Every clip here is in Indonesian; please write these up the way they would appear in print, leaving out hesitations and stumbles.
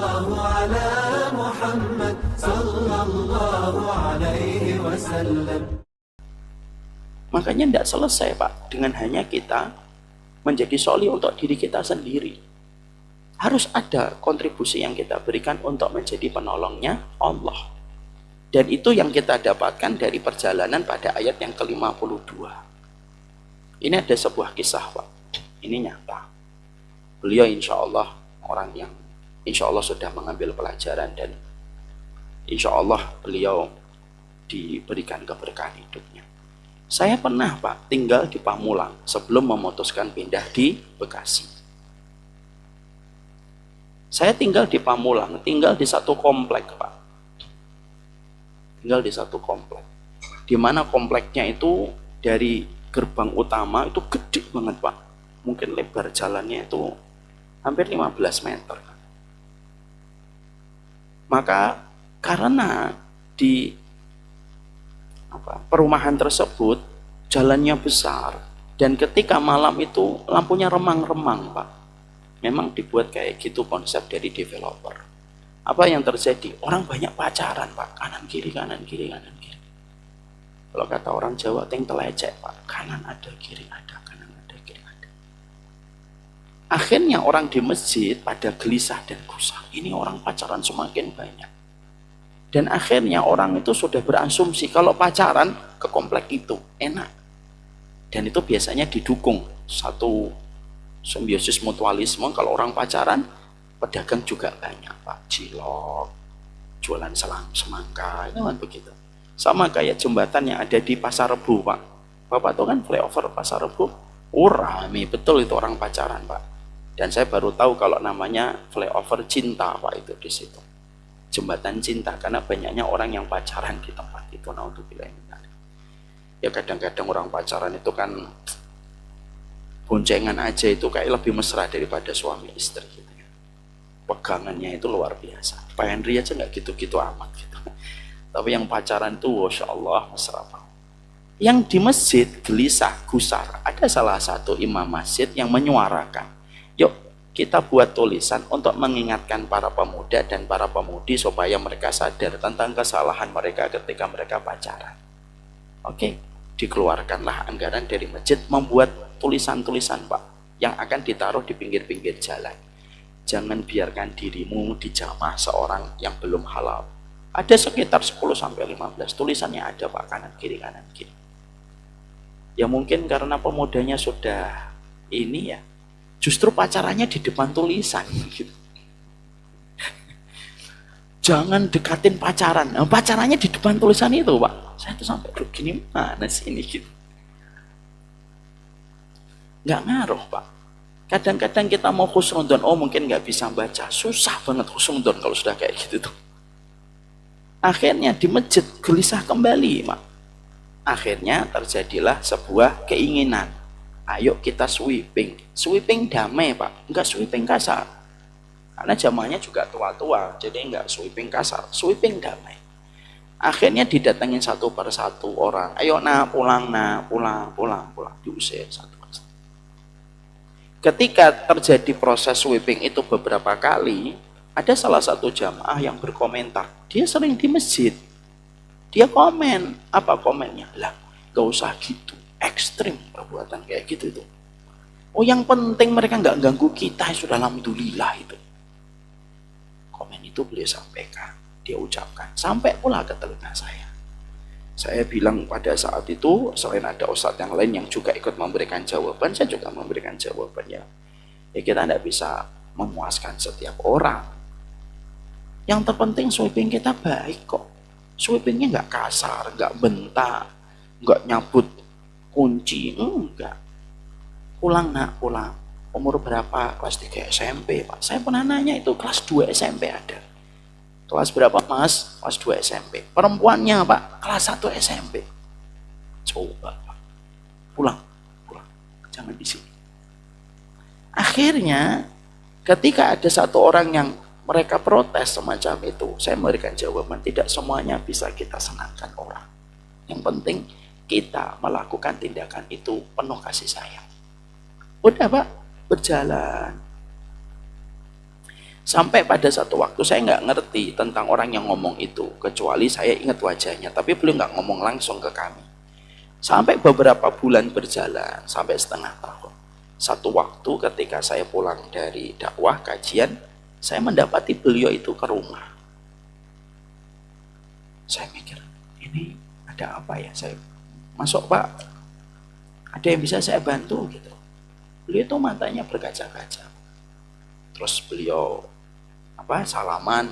Sallallahu ala Muhammad sallallahu alaihi wasallam. Makanya tidak selesai Pak dengan hanya kita menjadi sholih untuk diri kita sendiri. Harus ada kontribusi yang kita berikan untuk menjadi penolongnya Allah. Dan itu yang kita dapatkan dari perjalanan pada ayat yang ke-52. Ini ada sebuah kisah Pak. Ini nyata. Beliau insya Allah orang yang insya Allah sudah mengambil pelajaran dan insya Allah beliau diberikan keberkahan hidupnya. Saya pernah Pak tinggal di Pamulang sebelum memutuskan pindah di Bekasi. Saya tinggal di Pamulang, tinggal di satu komplek Pak. Tinggal di satu komplek. Di mana kompleknya itu dari gerbang utama itu gede banget Pak. Mungkin lebar jalannya itu hampir 15 meter. Maka karena di perumahan tersebut jalannya besar dan ketika malam itu lampunya remang-remang Pak. Memang dibuat kayak gitu konsep dari developer. Apa yang terjadi? Orang banyak pacaran Pak, kanan kiri kanan kiri kanan kiri. Kalau kata orang Jawa ting telecek Pak, kanan ada kiri ada, kanan ada kiri ada. Akhirnya orang di masjid pada gelisah dan gusar. Ini orang pacaran semakin banyak. Dan akhirnya orang itu sudah berasumsi kalau pacaran ke komplek itu enak. Dan itu biasanya didukung satu simbiosis mutualisme. Kalau orang pacaran, pedagang juga banyak Pak. Cilok, jualan selang, semangka, itu kan begitu. Sama kayak jembatan yang ada di Pasar Rebo Pak. Bapak tahu kan flyover Pasar Rebo? Rame betul itu orang pacaran Pak. Dan saya baru tahu kalau namanya flyover cinta Pak itu di situ. Jembatan cinta karena banyaknya orang yang pacaran di tempat itu. Naudzubillah. Ya kadang-kadang orang pacaran itu kan boncengan aja itu kayak lebih mesra daripada suami istri gitu ya. Pegangannya itu luar biasa. Pak Henry aja nggak gitu-gitu amat gitu. Tapi yang pacaran itu Masya Allah mesra banget. Yang di masjid gelisah gusar, ada salah satu imam masjid yang menyuarakan, yuk kita buat tulisan untuk mengingatkan para pemuda dan para pemudi supaya mereka sadar tentang kesalahan mereka ketika mereka pacaran. Oke, dikeluarkanlah anggaran dari masjid membuat tulisan-tulisan Pak yang akan ditaruh di pinggir-pinggir jalan. Jangan biarkan dirimu dijamah seorang yang belum halal. Ada sekitar 10-15 tulisannya ada Pak, kanan kiri kanan kiri. Ya mungkin karena pemudanya sudah ini ya, justru pacarannya di depan tulisan gitu. Jangan dekatin pacaran. Nah, pacarannya di depan tulisan itu Pak. Saya tuh sampai gini mana sih ini gitu. Nggak ngaruh Pak. Kadang-kadang kita mau khusnudon, oh mungkin nggak bisa baca. Susah banget khusnudon kalau sudah kayak gitu tuh. Akhirnya di masjid gelisah kembali Pak. Akhirnya terjadilah sebuah keinginan. Ayo kita sweeping. Sweeping damai Pak, nggak sweeping kasar. Karena zamannya juga tua-tua, jadi nggak sweeping kasar, sweeping damai. Akhirnya didatengin satu persatu orang. Ayo pulang pulang. Diusir satu persatu. Ketika terjadi proses sweeping itu beberapa kali, ada salah satu jamaah yang berkomentar. Dia sering di masjid. Dia komen. Apa komennya? Lah, gak usah gitu. Ekstrim perbuatan kayak gitu itu. Oh yang penting mereka nggak ganggu kita, sudah alhamdulillah itu. Komen itu beliau sampaikan. Dia ucapkan. Sampai pula ke telinga saya. Saya bilang pada saat itu, selain ada ustadz yang lain yang juga ikut memberikan jawaban, saya juga memberikan jawabannya. Ya kita tidak bisa memuaskan setiap orang. Yang terpenting sweeping kita baik kok. Sweepingnya nggak kasar, nggak bentak, nggak nyabut kunci, enggak. Pulang pulang. Umur berapa? Kelas 3 SMP Pak. Saya pernah nanya itu, kelas 2 SMP ada. Kelas berapa Mas? Kelas 2 SMP. Perempuannya Pak, kelas 1 SMP. Coba Pak. Pulang. Jangan di sini. Akhirnya ketika ada satu orang yang mereka protes semacam itu, saya memberikan jawaban, tidak semuanya bisa kita senangkan orang. Yang penting kita melakukan tindakan itu penuh kasih sayang. Udah Pak, berjalan. Sampai pada satu waktu saya nggak ngerti tentang orang yang ngomong itu, kecuali saya ingat wajahnya, tapi beliau nggak ngomong langsung ke kami. Sampai beberapa bulan berjalan, sampai setengah tahun. Satu waktu ketika saya pulang dari dakwah kajian, saya mendapati beliau itu ke rumah. Saya mikir, ini ada apa ya? Saya masuk, Pak, ada yang bisa saya bantu gitu. Beliau itu matanya berkaca-kaca. Terus beliau salaman,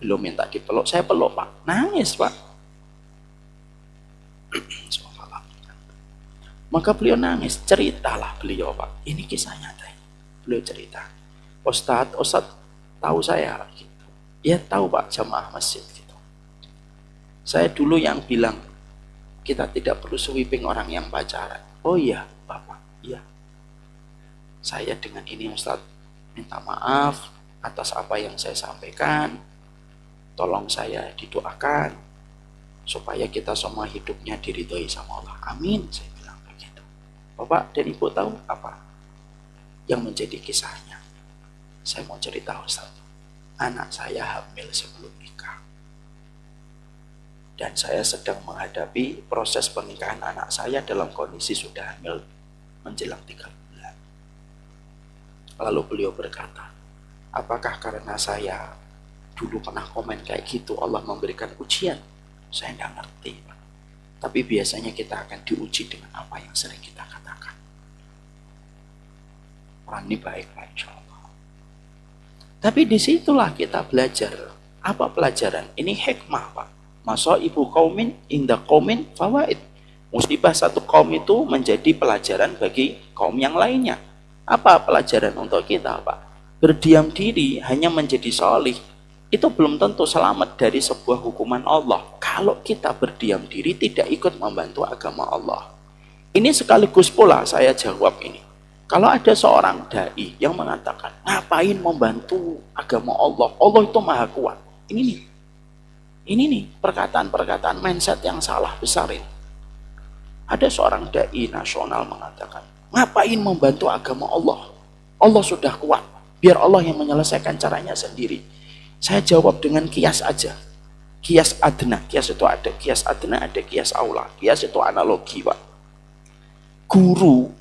beliau minta dipeluk, saya peluk, Pak. Nangis, Pak. Maka beliau nangis, ceritalah beliau, Pak. Ini kisah nyata. Beliau cerita, Ustadz tahu saya gitu. Ya tahu, Pak, jamaah masjid gitu. Saya dulu yang bilang kita tidak perlu sweeping orang yang pacaran. Oh iya, Bapak, iya. Saya dengan ini Ustadz minta maaf atas apa yang saya sampaikan. Tolong saya didoakan supaya kita semua hidupnya diridhoi sama Allah. Amin, saya bilang begitu. Bapak dan Ibu tahu apa yang menjadi kisahnya? Saya mau cerita, Ustadz. Anak saya hamil sebelum nikah. Dan saya sedang menghadapi proses pernikahan anak saya dalam kondisi sudah hamil menjelang 3 bulan. Lalu beliau berkata, apakah karena saya dulu pernah komen kayak gitu Allah memberikan ujian? Saya tidak ngerti, Pak. Tapi biasanya kita akan diuji dengan apa yang sering kita katakan. Orang ini baik, Pak, insya Allah. Tapi disitulah kita belajar. Apa pelajaran? Ini hikmah, Pak. Masa ibu kaumin inda kaumin fawaid. Musibah satu kaum itu menjadi pelajaran bagi kaum yang lainnya. Apa pelajaran untuk kita, Pak? Berdiam diri hanya menjadi solih itu belum tentu selamat dari sebuah hukuman Allah. Kalau kita berdiam diri tidak ikut membantu agama Allah. Ini sekaligus pula saya jawab ini. Kalau ada seorang dai yang mengatakan, ngapain membantu agama Allah? Allah itu maha kuat. Ini nih perkataan-perkataan mindset yang salah besar ini. Ada seorang dai nasional mengatakan, ngapain membantu agama Allah? Allah sudah kuat. Biar Allah yang menyelesaikan caranya sendiri. Saya jawab dengan kias aja. Kias adna. Kias itu ada. Kias adna ada kias aula. Kias itu analogi, Pak. Guru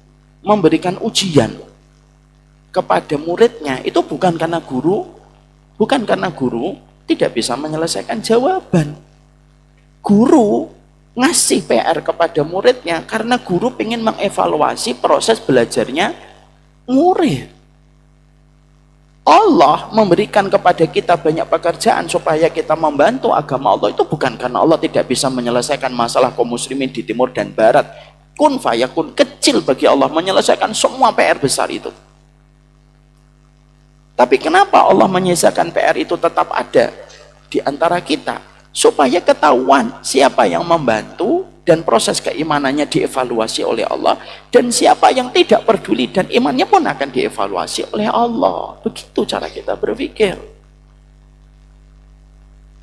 memberikan ujian kepada muridnya itu bukan karena guru tidak bisa menyelesaikan jawaban. Guru ngasih PR kepada muridnya karena guru ingin mengevaluasi proses belajarnya murid. Allah memberikan kepada kita banyak pekerjaan supaya kita membantu agama Allah itu bukan karena Allah tidak bisa menyelesaikan masalah kaum muslimin di timur dan barat. Kun fayakun, kecil bagi Allah menyelesaikan semua PR besar itu. Tapi kenapa Allah menyisakan PR itu tetap ada di antara kita? Supaya ketahuan siapa yang membantu dan proses keimanannya dievaluasi oleh Allah, dan siapa yang tidak peduli dan imannya pun akan dievaluasi oleh Allah. Begitu cara kita berpikir.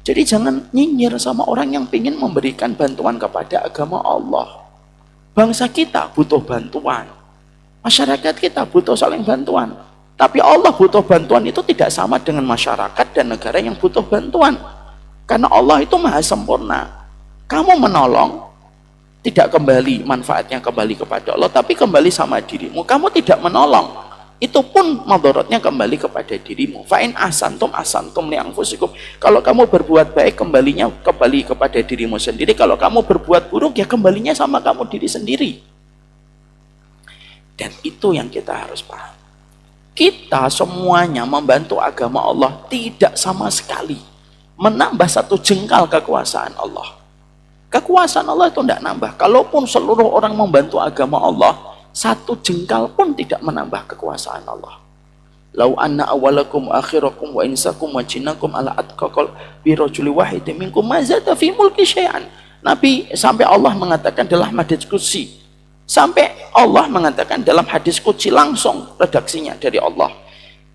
Jadi jangan nyinyir sama orang yang ingin memberikan bantuan kepada agama Allah. Bangsa kita butuh bantuan, masyarakat kita butuh saling bantuan. Tapi Allah butuh bantuan itu tidak sama dengan masyarakat dan negara yang butuh bantuan. Karena Allah itu maha sempurna. Kamu menolong tidak kembali, manfaatnya kembali kepada Allah, tapi kembali sama dirimu. Kamu tidak menolong, itu pun madharatnya kembali kepada dirimu. Fa'in ahsantum li anfusikum. Kalau kamu berbuat baik, kembalinya kembali kepada dirimu sendiri. Kalau kamu berbuat buruk, ya kembalinya sama kamu diri sendiri. Dan itu yang kita harus paham. Kita semuanya membantu agama Allah tidak sama sekali menambah satu jengkal kekuasaan Allah. Kekuasaan Allah itu tidak nambah. Kalaupun seluruh orang membantu agama Allah, satu jengkal pun tidak menambah kekuasaan Allah. Lau anna awalakum akhirakum wa insakum wa jinnakum ala atqaqal bi rajuli wahidin minkum ma zada fi mulki syai'an. Nabi sampai Allah mengatakan dalam hadis qudsi. Sampai Allah mengatakan dalam hadis qudsi langsung redaksinya dari Allah.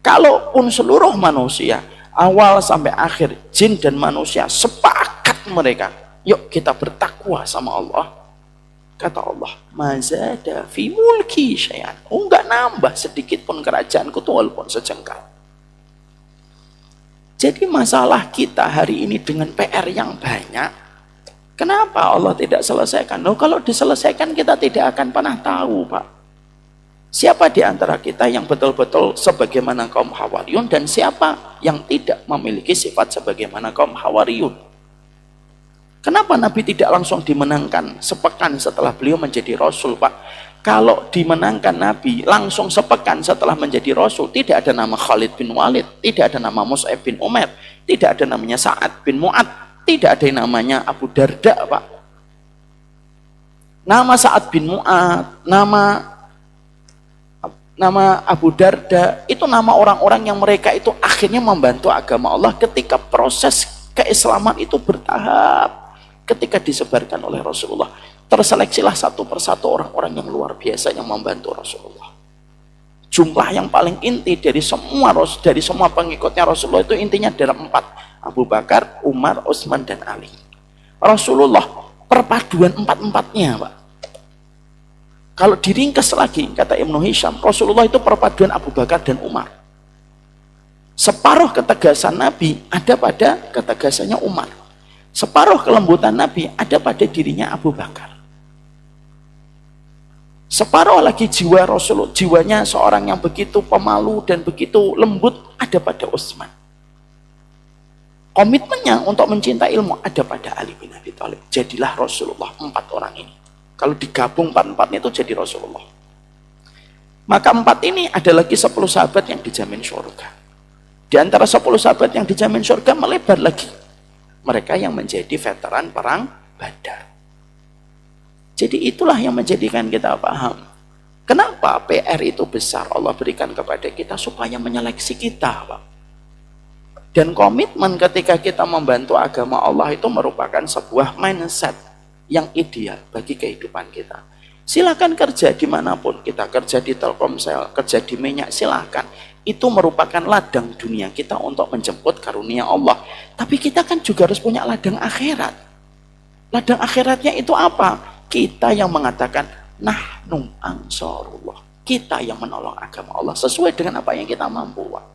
Kalaupun seluruh manusia awal sampai akhir jin dan manusia sepakat mereka, yuk kita bertakwa sama Allah. Kata Allah, mazada fi mulki syai'an. Enggak nambah sedikit pun kerajaanku tuh walaupun sejengkal. Jadi masalah kita hari ini dengan PR yang banyak, kenapa Allah tidak selesaikan? Loh, kalau diselesaikan kita tidak akan pernah tahu, Pak. Siapa di antara kita yang betul-betul sebagaimana kaum Hawariyun dan siapa yang tidak memiliki sifat sebagaimana kaum Hawariyun? Kenapa Nabi tidak langsung dimenangkan sepekan setelah beliau menjadi Rasul, Pak? Kalau dimenangkan Nabi langsung sepekan setelah menjadi Rasul, tidak ada nama Khalid bin Walid, tidak ada nama Mus'ab bin Umair, tidak ada namanya Sa'ad bin Mu'ad, tidak ada namanya Abu Darda, Pak. Nama Sa'ad bin Mu'ad, nama Abu Darda, itu nama orang-orang yang mereka itu akhirnya membantu agama Allah ketika proses keislaman itu bertahap, ketika disebarkan oleh Rasulullah. Terseleksilah satu persatu orang-orang yang luar biasa yang membantu Rasulullah. Jumlah yang paling inti dari semua pengikutnya Rasulullah itu intinya ada 4. Abu Bakar, Umar, Utsman, dan Ali. Rasulullah perpaduan 4-4-nya, Pak. Kalau diringkas lagi, kata Ibnu Hisham, Rasulullah itu perpaduan Abu Bakar dan Umar. Separuh ketegasan Nabi ada pada ketegasannya Umar. Separuh kelembutan Nabi ada pada dirinya Abu Bakar. Separuh lagi jiwa Rasulullah, jiwanya seorang yang begitu pemalu dan begitu lembut ada pada Utsman. Komitmennya untuk mencintai ilmu ada pada Ali bin Abi Thalib. Jadilah Rasulullah 4 orang ini. Kalau digabung 4-4 itu jadi Rasulullah. Maka 4 ini ada lagi 10 sahabat yang dijamin surga. Di antara 10 sahabat yang dijamin surga melebar lagi. Mereka yang menjadi veteran perang Badar. Jadi itulah yang menjadikan kita paham. Kenapa PR itu besar Allah berikan kepada kita supaya menyeleksi kita, Pak. Dan komitmen ketika kita membantu agama Allah itu merupakan sebuah mindset yang ideal bagi kehidupan kita. Silakan kerja dimanapun, kita kerja di Telkomsel, kerja di minyak, silakan. Itu merupakan ladang dunia kita untuk menjemput karunia Allah. Tapi kita kan juga harus punya ladang akhirat. Ladang akhiratnya itu apa? Kita yang mengatakan nahnu ansarullah. Kita yang menolong agama Allah sesuai dengan apa yang kita mampu, Pak.